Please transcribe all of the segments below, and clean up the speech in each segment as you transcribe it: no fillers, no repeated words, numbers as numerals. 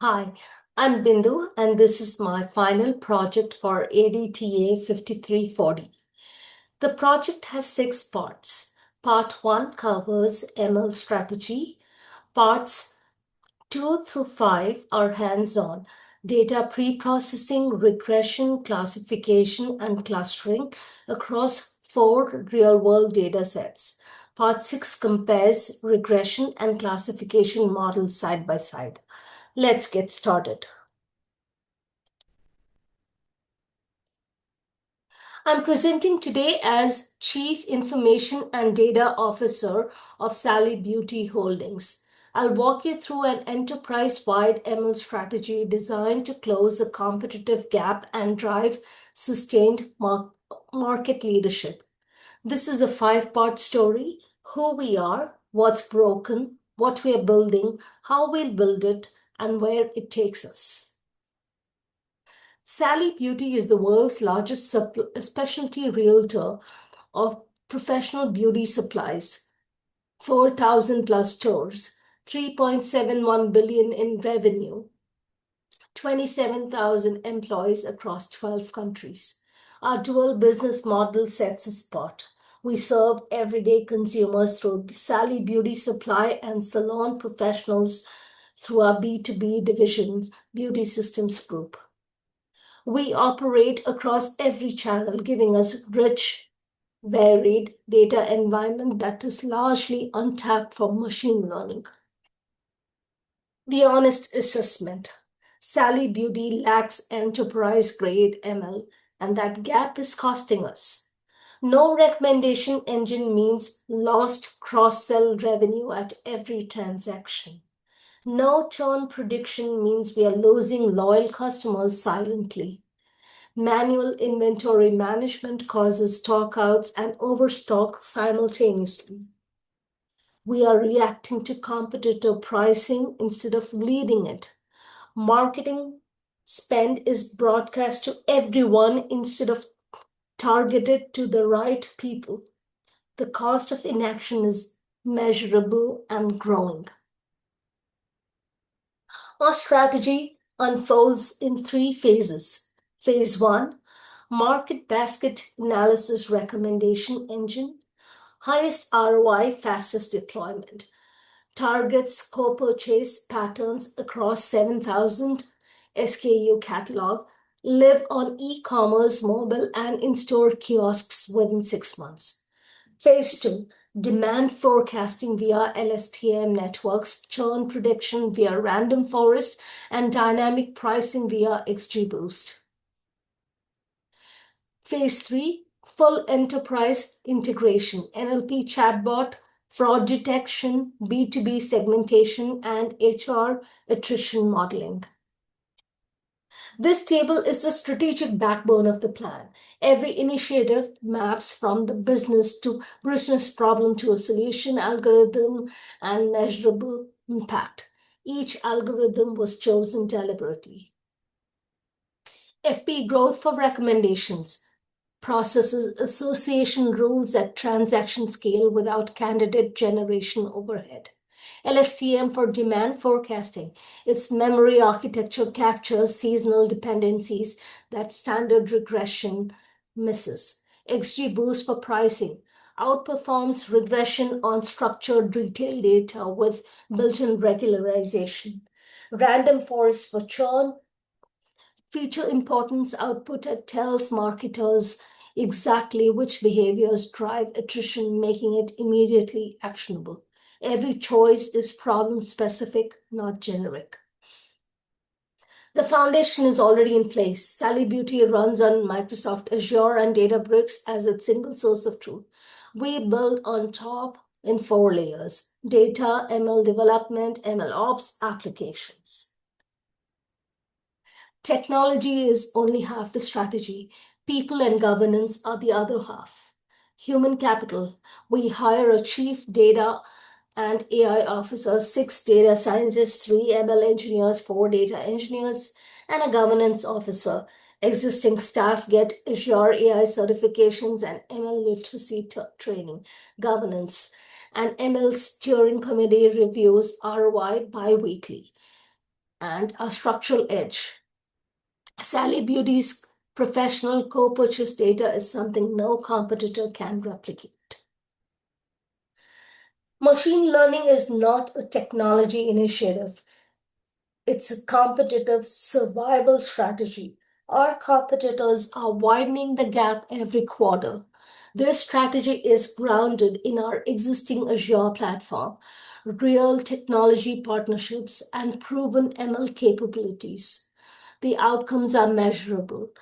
Hi, I'm Bindu, and this is my final project for ADTA 5340. The project has 6 parts. Part 1 covers ML strategy. Parts 2 through 5 are hands-on, data pre-processing, regression, classification, and clustering across 4 real-world data sets. Part 6 compares regression and classification models side by side. Let's get started. I'm presenting today as Chief Information and Data Officer of Sally Beauty Holdings. I'll walk you through an enterprise-wide ML strategy designed to close a competitive gap and drive sustained market leadership. This is a 5-part story: who we are, what's broken, what we are building, how we'll build it, and where it takes us. Sally Beauty is the world's largest specialty realtor of professional beauty supplies, 4,000 plus stores, 3.71 billion in revenue, 27,000 employees across 12 countries. Our dual business model sets us apart. We serve everyday consumers through Sally Beauty Supply and salon professionals through our B2B divisions, Beauty Systems Group. We operate across every channel, giving us rich, varied data environment that is largely untapped for machine learning. The honest assessment: Sally Beauty lacks enterprise-grade ML, and that gap is costing us. No recommendation engine means lost cross-sell revenue at every transaction. No churn prediction means we are losing loyal customers silently. Manual inventory management causes stockouts and overstock simultaneously. We are reacting to competitor pricing instead of leading it. Marketing spend is broadcast to everyone instead of targeted to the right people. The cost of inaction is measurable and growing. Our strategy unfolds in 3 phases. Phase 1: market basket analysis recommendation engine. Highest ROI, fastest deployment. Targets co-purchase patterns across 7,000 SKU catalog. Live on e-commerce, mobile, and in-store kiosks within 6 months. Phase 2: demand forecasting via LSTM networks, churn prediction via random forest, and dynamic pricing via XGBoost. Phase 3: full enterprise integration, NLP chatbot, fraud detection, B2B segmentation, and HR attrition modeling. This table is the strategic backbone of the plan. Every initiative maps from the business problem to a solution algorithm and measurable impact. Each algorithm was chosen deliberately. FP growth for recommendations processes association rules at transaction scale without candidate generation overhead. LSTM for demand forecasting. Its memory architecture captures seasonal dependencies that standard regression misses. XGBoost for pricing outperforms regression on structured retail data with built-in regularization. Random forest for churn. Feature importance output tells marketers exactly which behaviors drive attrition, making it immediately actionable. Every choice is problem specific, not generic. The foundation is already in place. Sally Beauty runs on Microsoft Azure and Databricks as its single source of truth. We build on top in 4 layers: data, ML development, ML ops, applications. Technology is only half the strategy. People and governance are the other half. Human capital. We hire a chief data and AI officer, 6 data scientists, 3 ML engineers, 4 data engineers, and a governance officer. Existing staff get Azure AI certifications and ML literacy training. Governance. And ML steering committee reviews ROI bi-weekly. and our structural edge. Sally Beauty's professional co-purchase data is something no competitor can replicate. Machine learning is not a technology initiative. It's a competitive survival strategy. Our competitors are widening the gap every quarter. This strategy is grounded in our existing Azure platform, real technology partnerships, and proven ML capabilities. The outcomes are measurable,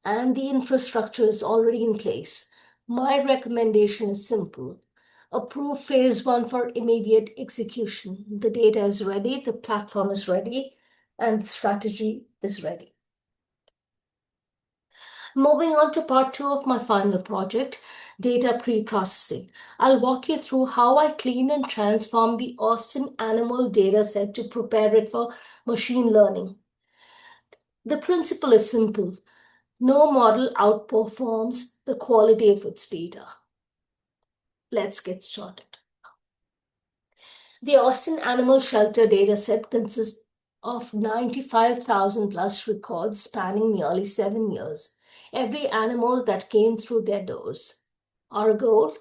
and the infrastructure is already in place. My recommendation is simple. Approve phase one for immediate execution. The data is ready, the platform is ready, and the strategy is ready. Moving on to part two of my final project, data pre-processing. I'll walk you through how I clean and transform the Austin animal data set to prepare it for machine learning. The principle is simple. No model outperforms the quality of its data. Let's get started. The Austin Animal Shelter dataset consists of 95,000 plus records spanning nearly 7 years. Every animal that came through their doors. Our goal?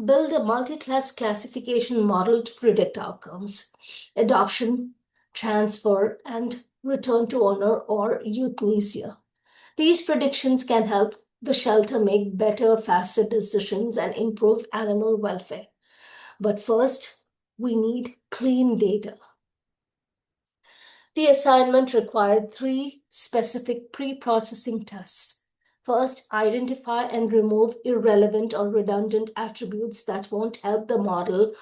Build a multi-class classification model to predict outcomes, adoption, transfer, and return to owner or euthanasia. These predictions can help the shelter make better, faster decisions and improve animal welfare. But first, we need clean data. The assignment required 3 specific pre-processing tasks. First, identify and remove irrelevant or redundant attributes that won't help the model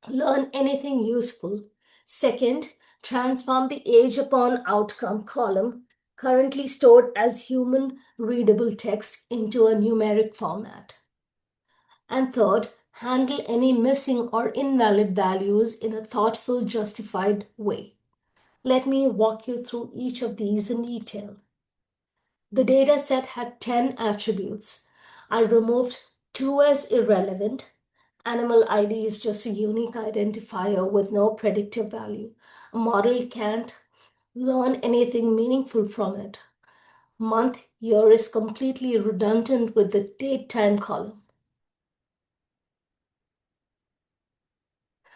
learn anything useful. Second, transform the age upon outcome column, currently stored as human readable text, into a numeric format. And third, handle any missing or invalid values in a thoughtful, justified way. Let me walk you through each of these in detail. The data set had 10 attributes. I removed 2 as irrelevant. Animal ID is just a unique identifier with no predictive value. A model can't learn anything meaningful from it. Month, year is completely redundant with the date time column.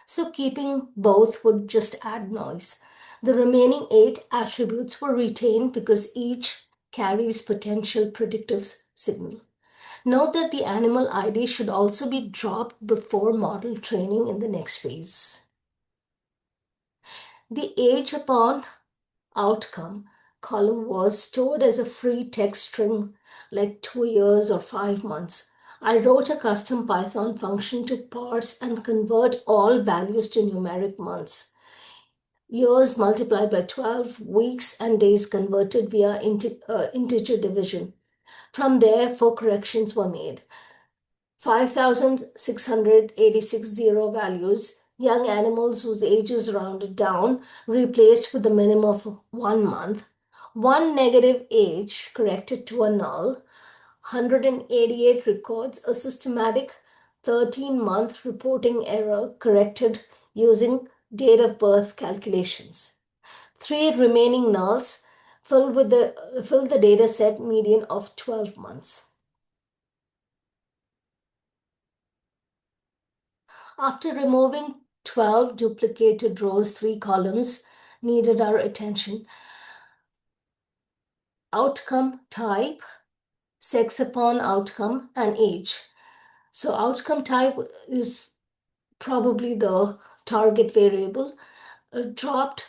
So keeping both would just add noise. The remaining 8 attributes were retained because each carries potential predictive signal. Note that the animal ID should also be dropped before model training in the next phase. The age upon outcome column was stored as a free text string like 2 years or 5 months. I wrote a custom Python function to parse and convert all values to numeric months. Years multiplied by 12, weeks and days converted via integer division. From there, 4 corrections were made. 5,686 zero values, young animals whose ages rounded down, replaced with a minimum of 1 month. 1 negative age corrected to a null. 188 records, a systematic 13-month reporting error corrected using date of birth calculations. 3 remaining nulls fill the data set median of 12 months. After removing 12 duplicated rows, 3 columns needed our attention. Outcome type, sex upon outcome, and age. So outcome type is probably the target variable. Dropped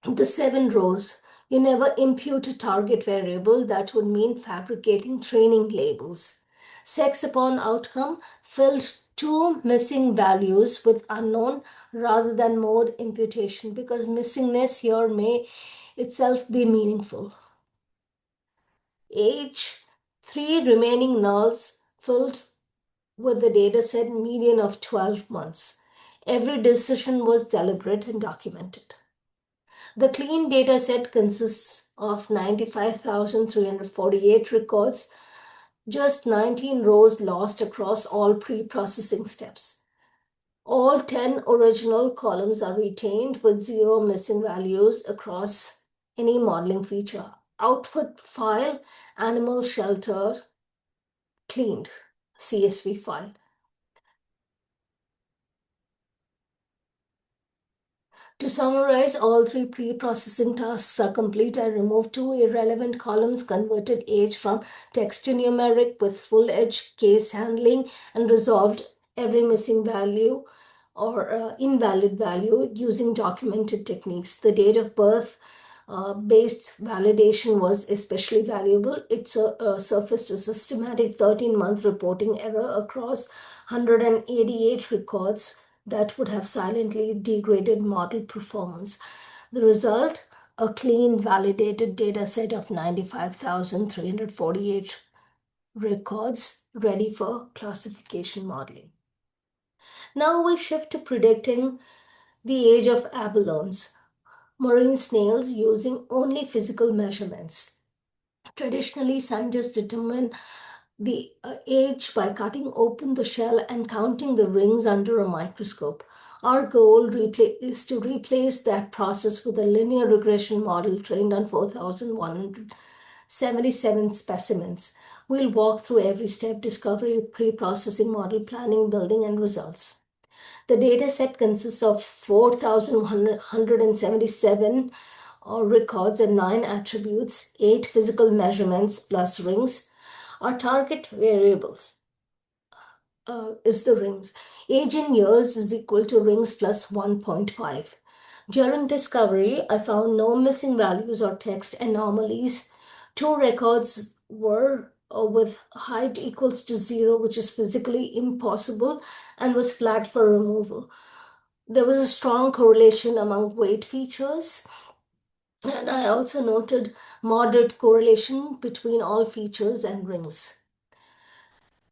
the 7 rows. You never impute a target variable. That would mean fabricating training labels. Sex upon outcome filled 2 missing values with unknown rather than mode imputation, because missingness here may itself be meaningful. Age, 3 remaining nulls filled with the dataset median of 12 months. Every decision was deliberate and documented. The clean data set consists of 95,348 records, just 19 rows lost across all pre-processing steps. All 10 original columns are retained with zero missing values across any modeling feature. Output file, animal shelter cleaned, CSV file. To summarize, all three pre-processing tasks are complete. I removed two irrelevant columns, converted age from text to numeric with full edge case handling, and resolved every missing value or invalid value using documented techniques. The date of birth based validation was especially valuable. It surfaced a systematic 13-month reporting error across 188 records that would have silently degraded model performance. The result, a clean, validated data set of 95,348 records ready for classification modeling. Now we shift to predicting the age of abalones, marine snails using only physical measurements. Traditionally, scientists determine the age by cutting open the shell and counting the rings under a microscope. Our goal is to replace that process with a linear regression model trained on 4,177 specimens. We'll walk through every step: discovery, pre-processing, model planning, building, and results. The data set consists of 4,177 records and 9 attributes, 8 physical measurements plus rings. Our target variables is the rings. Age in years is equal to rings plus 1.5. During discovery, I found no missing values or text anomalies. 2 records were with height equals to 0, which is physically impossible, and was flagged for removal. There was a strong correlation among weight features, and I also noted moderate correlation between all features and rings.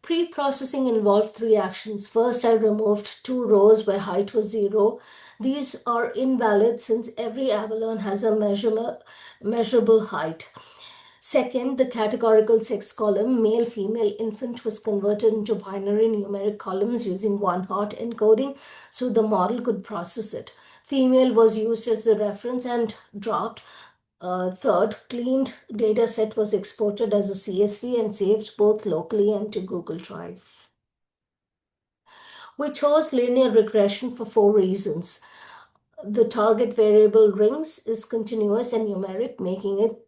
Pre-processing involved 3 actions. First, I removed 2 rows where height was 0. These are invalid since every abalone has a measurable height. Second, the categorical sex column, male, female, infant, was converted into binary numeric columns using one-hot encoding so the model could process it. Female was used as the reference and dropped. Third, cleaned data set was exported as a CSV and saved both locally and to Google Drive. We chose linear regression for 4 reasons. The target variable rings is continuous and numeric, making it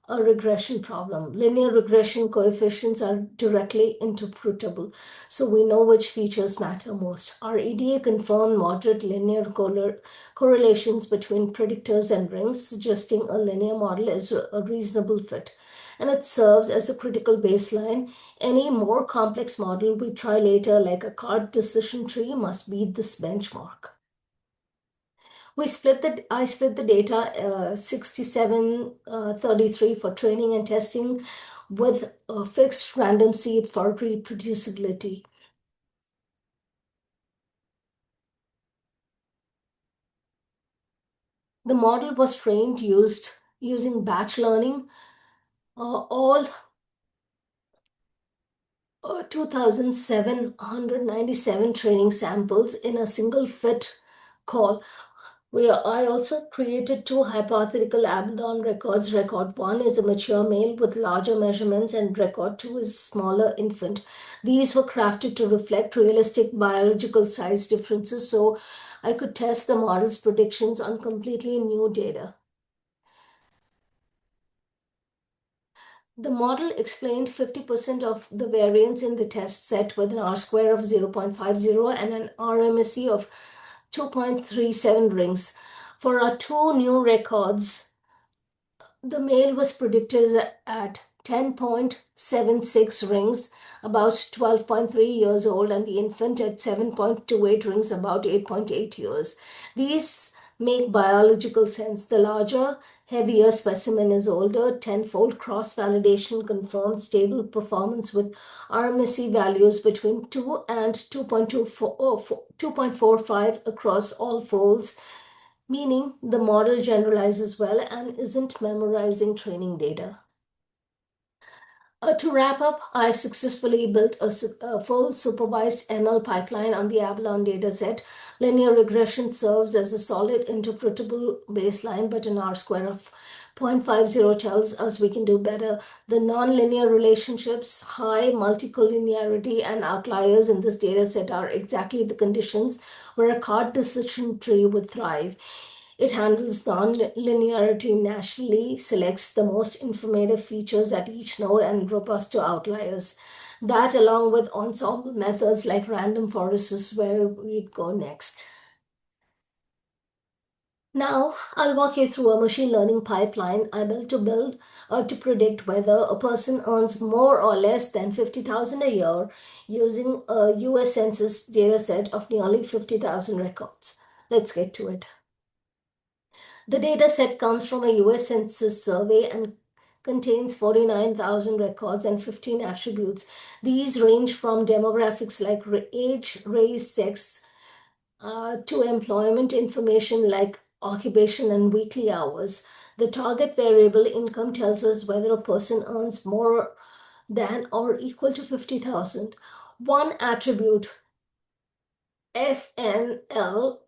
a regression problem. Linear regression coefficients are directly interpretable, so we know which features matter most. Our EDA confirmed moderate linear correlations between predictors and rings, suggesting a linear model is a reasonable fit. And it serves as a critical baseline. Any more complex model we try later, like a card decision tree, must beat this benchmark. I split the data 67-33 for training and testing with a fixed random seed for reproducibility. The model was trained using batch learning. All 2,797 training samples in a single fit call. I also created 2 hypothetical abalone records. Record 1 is a mature male with larger measurements, and record 2 is a smaller infant. These were crafted to reflect realistic biological size differences so I could test the model's predictions on completely new data. The model explained 50% of the variance in the test set with an R-square of 0.50 and an RMSE of 2.37 rings. For our 2 new records, the male was predicted at 10.76 rings, about 12.3 years old, and the infant at 7.28 rings, about 8.8 years. These make biological sense. The larger, heavier specimen is older. Tenfold cross-validation confirmed stable performance with RMSE values between 2 and 2.45 across all folds, meaning the model generalizes well and isn't memorizing training data. To wrap up, I successfully built a full supervised ML pipeline on the abalone dataset. Linear regression serves as a solid interpretable baseline, but an R square of 0.50 tells us we can do better. The nonlinear relationships, high multicollinearity, and outliers in this dataset are exactly the conditions where a card decision tree would thrive. It handles non-linearity naturally, selects the most informative features at each node, and robust to outliers. That, along with ensemble methods like random forests, is where we'd go next. Now, I'll walk you through a machine learning pipeline I built to predict whether a person earns more or less than 50,000 a year using a US Census dataset of nearly 50,000 records. Let's get to it. The data set comes from a US Census survey and contains 49,000 records and 15 attributes. These range from demographics like age, race, sex, to employment information like occupation and weekly hours. The target variable income tells us whether a person earns more than or equal to 50,000. One attribute, FNL,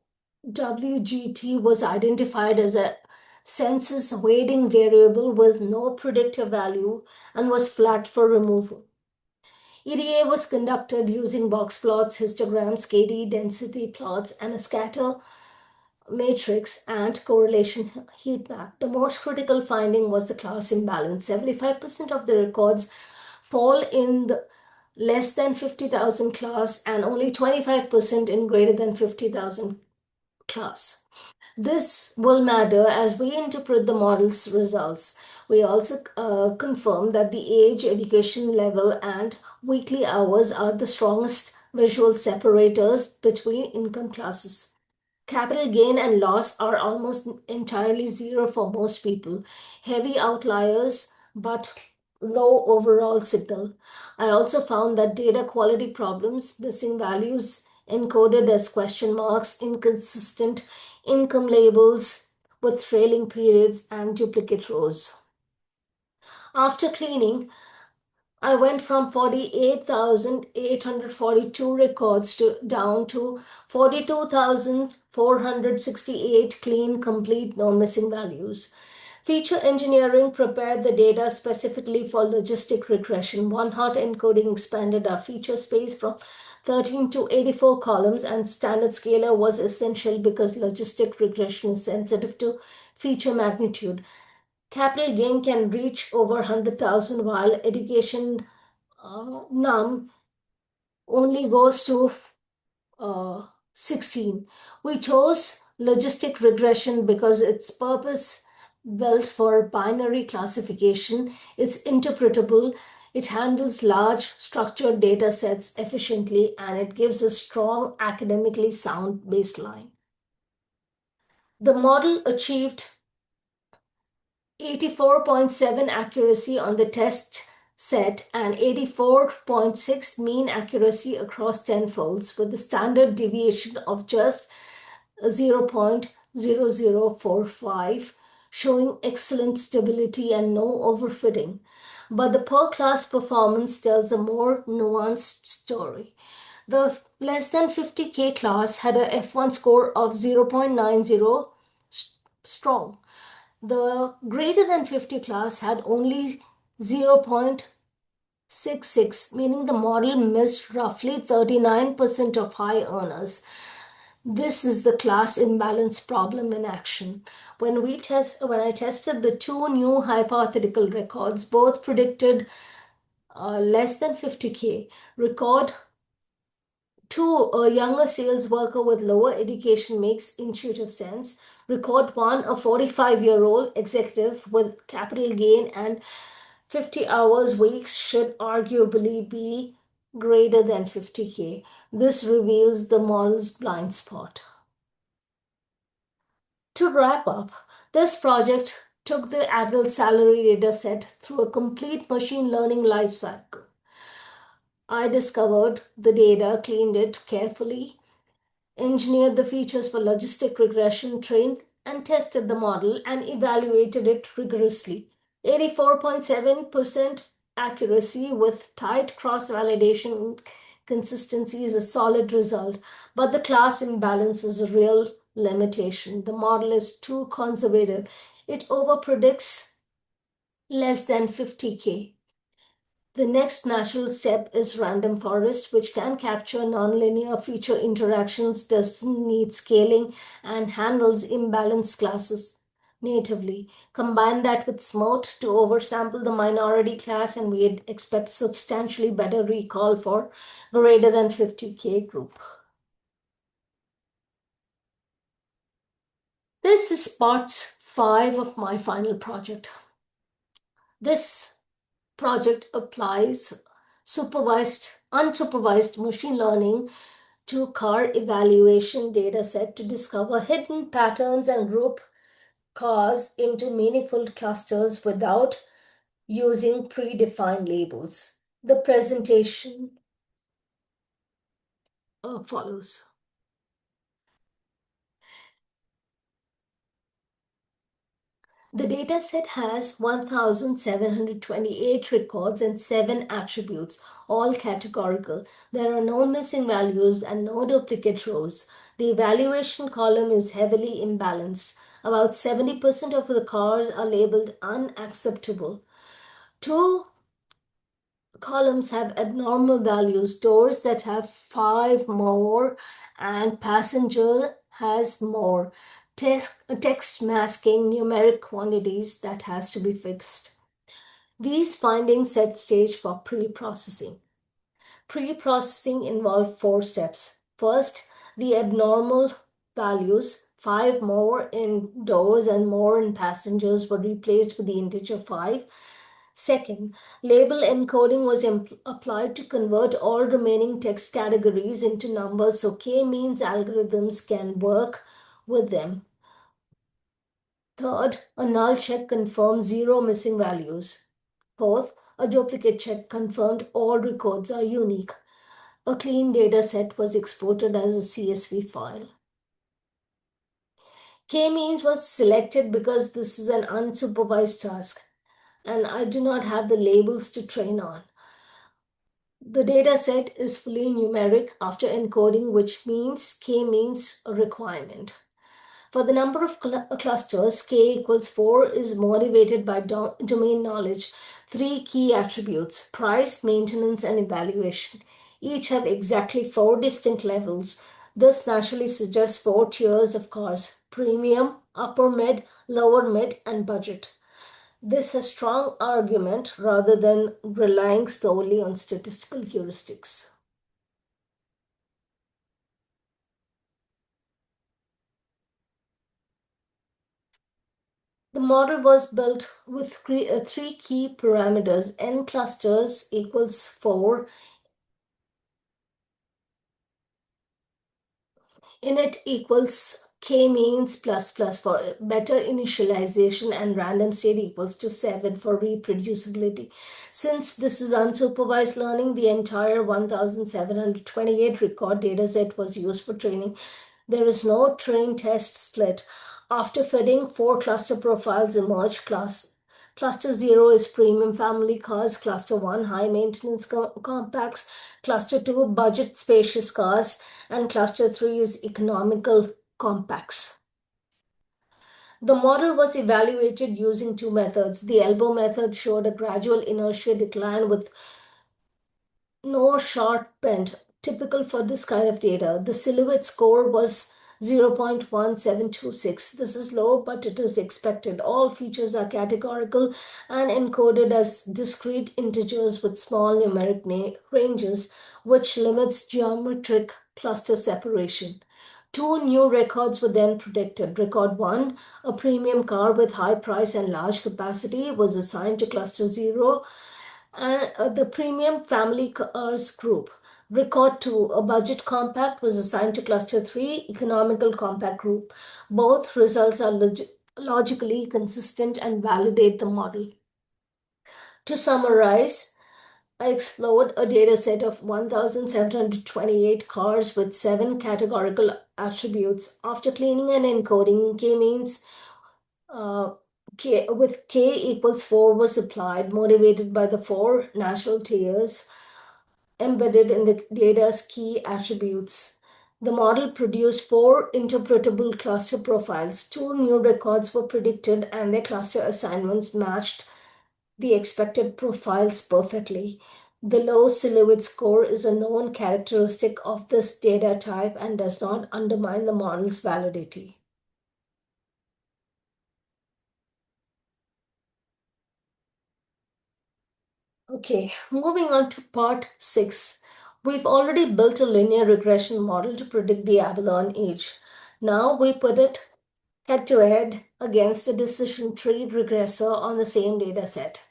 WGT, was identified as a census weighting variable with no predictive value and was flagged for removal. EDA was conducted using box plots, histograms, KD density plots, and a scatter matrix and correlation heat map. The most critical finding was the class imbalance. 75% of the records fall in the less than 50,000 class and only 25% in greater than 50,000 class. This will matter as we interpret the model's results. We also confirm that the age, education level, and weekly hours are the strongest visual separators between income classes. Capital gain and loss are almost entirely zero for most people. Heavy outliers, but low overall signal. I also found that data quality problems, missing values encoded as question marks, inconsistent income labels with trailing periods, and duplicate rows. After cleaning, I went from 48,842 records down to 42,468 clean, complete, no missing values. Feature engineering prepared the data specifically for logistic regression. One hot encoding expanded our feature space from 13 to 84 columns, and standard scaler was essential because logistic regression is sensitive to feature magnitude. Capital gain can reach over 100,000 while education num only goes to 16. We chose logistic regression because its purpose built for binary classification. It's interpretable, it handles large structured data sets efficiently, and it gives a strong academically sound baseline. The model achieved 84.7 accuracy on the test set and 84.6 mean accuracy across 10 folds with a standard deviation of just 0.0045, showing excellent stability and no overfitting. But the per class performance tells a more nuanced story. The less than 50K class had a F1 score of 0.90 strong. The greater than 50 class had only 0.66, meaning the model missed roughly 39% of high earners. This is the class imbalance problem in action. When I tested the two new hypothetical records, both predicted less than 50K. Record 2, a younger sales worker with lower education makes intuitive sense. Record 1, a 45-year-old executive with capital gain and 50 hours weeks should arguably be greater than 50K. This reveals the model's blind spot. To wrap up, this project took the adult salary data set through a complete machine learning lifecycle. I discovered the data, cleaned it carefully, engineered the features for logistic regression, trained and tested the model, and evaluated it rigorously. 84.7% accuracy with tight cross-validation consistency is a solid result, but the class imbalance is a real limitation. The model is too conservative. It overpredicts less than 50K. The next natural step is random forest, which can capture nonlinear feature interactions, doesn't need scaling, and handles imbalanced classes natively. Combine that with SMOT to oversample the minority class, and we'd expect substantially better recall for greater than 50K group. This is part 5 of my final project. This project applies unsupervised machine learning to car evaluation dataset to discover hidden patterns and group cars into meaningful clusters without using predefined labels. The presentation follows. The dataset has 1,728 records and 7 attributes, all categorical. There are no missing values and no duplicate rows. The evaluation column is heavily imbalanced. About 70% of the cars are labeled unacceptable. 2 columns have abnormal values, doors that have 5 more, and passenger has more. Text masking numeric quantities that has to be fixed. These findings set stage for pre-processing. Pre-processing involved 4 steps. First, the abnormal values, 5 more in doors and more in passengers, were replaced with the integer 5. Second, label encoding was applied to convert all remaining text categories into numbers so k-means algorithms can work with them. Third, a null check confirmed 0 missing values. Fourth, a duplicate check confirmed all records are unique. A clean data set was exported as a CSV file. K-means was selected because this is an unsupervised task, and I do not have the labels to train on. The data set is fully numeric after encoding, which means k-means a requirement. For the number of clusters, k equals 4 is motivated by domain knowledge. 3 key attributes, price, maintenance, and evaluation, each have exactly 4 distinct levels. This naturally suggests 4 tiers of cars: premium, upper mid, lower mid, and budget. This has strong argument rather than relying solely on statistical heuristics. The model was built with 3 key parameters. N clusters equals 4. Init equals k-means plus plus for better initialization, and random state equals to 7 for reproducibility. Since this is unsupervised learning, the entire 1,728 record dataset was used for training. There is no train test split. After fitting, 4 cluster profiles emerge. Cluster 0 is premium family cars, cluster 1 high maintenance compacts, cluster 2 budget spacious cars, and cluster 3 is economical compacts. The model was evaluated using 2 methods. The elbow method showed a gradual inertia decline with no sharp bend, typical for this kind of data. The silhouette score was 0.1726. This is low, but it is expected. All features are categorical and encoded as discrete integers with small numeric ranges, which limits geometric cluster separation. 2 new records were then predicted. Record 1, a premium car with high price and large capacity, was assigned to cluster 0, and the premium family cars group. Record 2, a budget compact, was assigned to cluster 3, economical compact group. Both results are logically consistent and validate the model. To summarize, I explored a dataset of 1,728 cars with 7 categorical attributes. After cleaning and encoding, k-means with k equals 4 was applied, motivated by the four natural tiers embedded in the data's key attributes. The model produced four interpretable cluster profiles. Two new records were predicted, and their cluster assignments matched the expected profiles perfectly. The low silhouette score is a known characteristic of this data type and does not undermine the model's validity. Okay, moving on to part 6. We've already built a linear regression model to predict the abalone age. Now we put it head to head against a decision tree regressor on the same data set.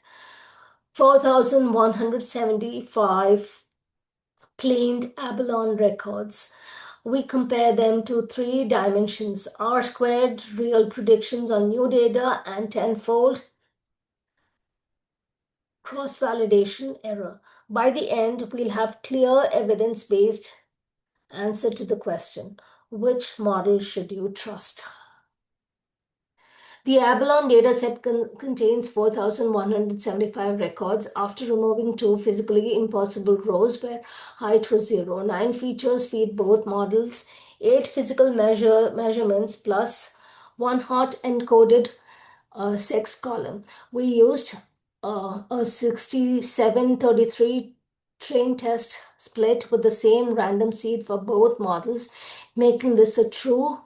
4,175 cleaned abalone records. We compare them to three dimensions: R squared, real predictions on new data, and tenfold cross-validation error. By the end, we'll have clear evidence-based answer to the question, which model should you trust? The abalone dataset contains 4,175 records after removing two physically impossible rows where height was 0. 9 features feed both models, 8 physical measurements plus one hot encoded sex column. We used a 67-33 train test split with the same random seed for both models, making this a true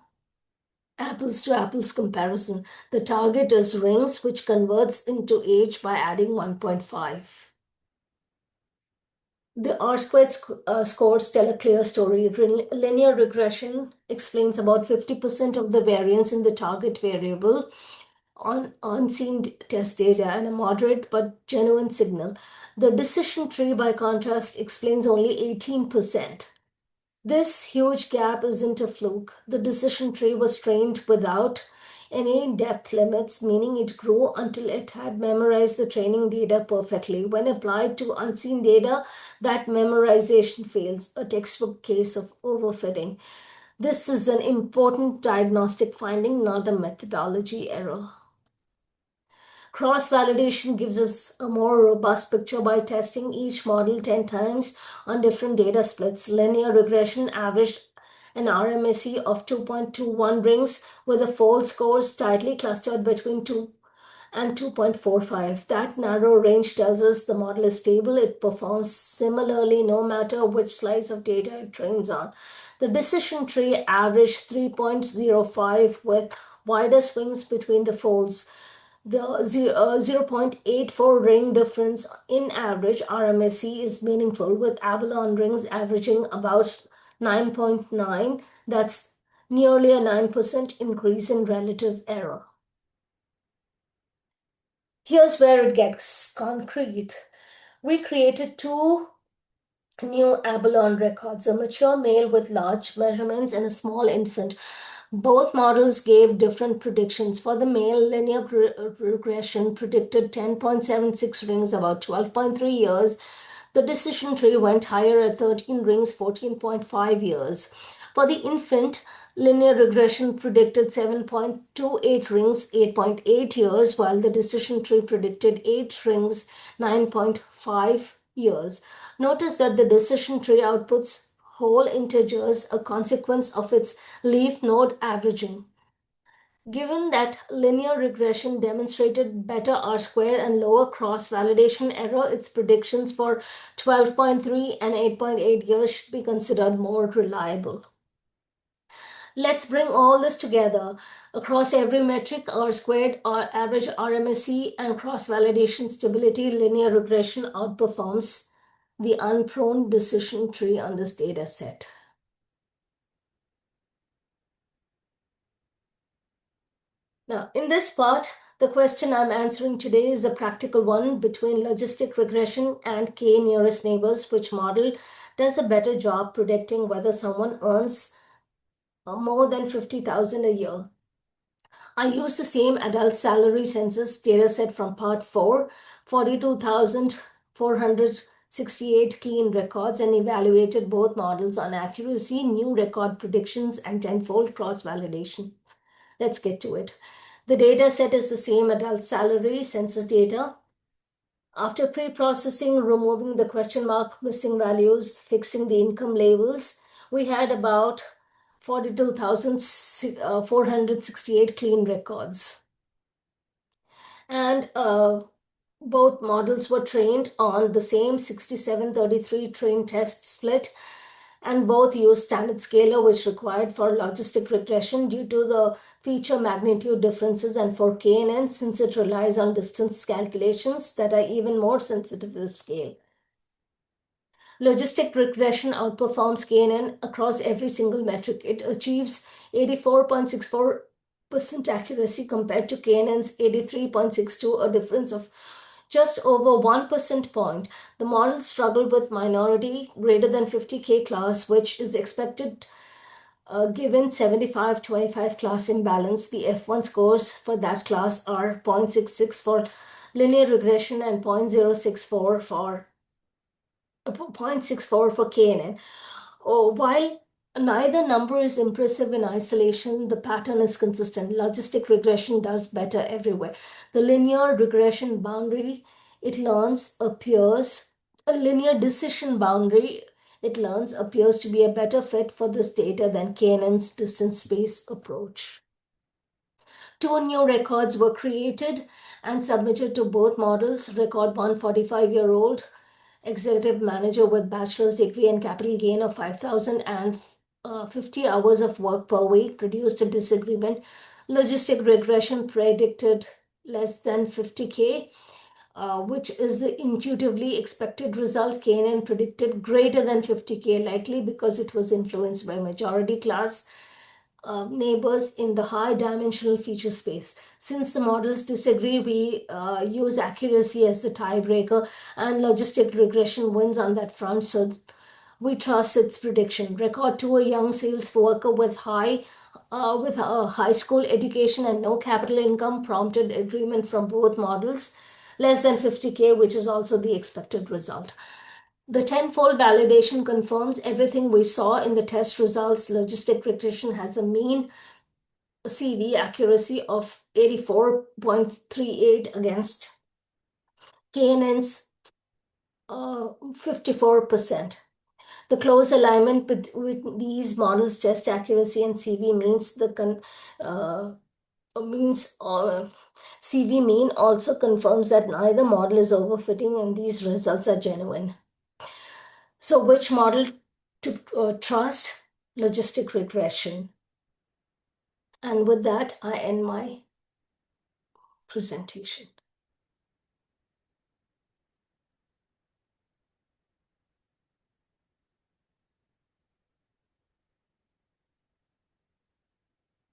apples to apples comparison. The target is rings, which converts into age by adding 1.5. The R squared scores tell a clear story. Linear regression explains about 50% of the variance in the target variable on unseen test data and a moderate but genuine signal. The decision tree, by contrast, explains only 18%. This huge gap isn't a fluke. The decision tree was trained without any depth limits, meaning it grew until it had memorized the training data perfectly. When applied to unseen data, that memorization fails, a textbook case of overfitting. This is an important diagnostic finding, not a methodology error. Cross-validation gives us a more robust picture by testing each model 10 times on different data splits. Linear regression averaged an RMSE of 2.21 rings with the fold scores tightly clustered between 2 and 2.45. That narrow range tells us the model is stable. It performs similarly no matter which slice of data it trains on. The decision tree averaged 3.05 with wider swings between the folds. The 0.84 ring difference in average RMSE is meaningful, with abalone rings averaging about 9.9. That's nearly a 9% increase in relative error. Here's where it gets concrete. We created two new abalone records, a mature male with large measurements and a small infant. Both models gave different predictions. For the male, linear regression predicted 10.76 rings, about 12.3 years. The decision tree went higher at 13 rings, 14.5 years. For the infant, linear regression predicted 7.28 rings, 8.8 years, while the decision tree predicted 8 rings, 9.5 years. Notice that the decision tree outputs whole integers, a consequence of its leaf node averaging. Given that linear regression demonstrated better R-squared and lower cross-validation error, its predictions for 12.3 and 8.8 years should be considered more reliable. Let's bring all this together. Across every metric, R-squared, average RMSE, and cross-validation stability, linear regression outperforms the unprone decision tree on this data set. Now, in this part, the question I'm answering today is a practical one between logistic regression and k nearest neighbors. Which model does a better job predicting whether someone earns more than 50,000 a year? I used the same adult salary census dataset from part 4, 42,468 clean records, and evaluated both models on accuracy, new record predictions, and tenfold cross-validation. Let's get to it. The data set is the same: adult salary, census data. After pre-processing, removing the question mark, missing values, fixing the income labels, we had about 42,468 clean records. And both models were trained on the same 67-33 train test split, and both used standard scaler, which required for logistic regression due to the feature magnitude differences, and for KNN, since it relies on distance calculations that are even more sensitive to scale. Logistic regression outperforms KNN across every single metric. It achieves 84.64% accuracy compared to KNN's 83.62, a difference of just over 1% point. The models struggle with minority greater than 50K class, which is expected given 75-25 class imbalance. The F1 scores for that class are 0.66 for linear regression and 0.064 for 0.64 for KNN. Oh, while neither number is impressive in isolation, the pattern is consistent. Logistic regression does better everywhere. The linear regression boundary it learns appears, a linear decision boundary it learns appears to be a better fit for this data than KNN's distance space approach. 2 new records were created and submitted to both models. Record 1, 45-year-old executive manager with bachelor's degree and capital gain of 5,050 hours of work per week, produced a disagreement. Logistic regression predicted less than 50K, which is the intuitively expected result. KNN predicted greater than 50K, likely because it was influenced by majority class neighbors in the high dimensional feature space. Since the models disagree, we use accuracy as the tiebreaker, and logistic regression wins on that front, so we trust its prediction. Record 2, a young sales worker with a high school education and no capital income, prompted agreement from both models. Less than 50K, which is also the expected result. The tenfold validation confirms everything we saw in the test results. Logistic regression has a mean CV accuracy of 84.38 against KNN's 54%. The close alignment with these models' test accuracy and CV means CV mean also confirms that neither model is overfitting and these results are genuine. So which model to trust? Logistic regression. And with that, I end my presentation.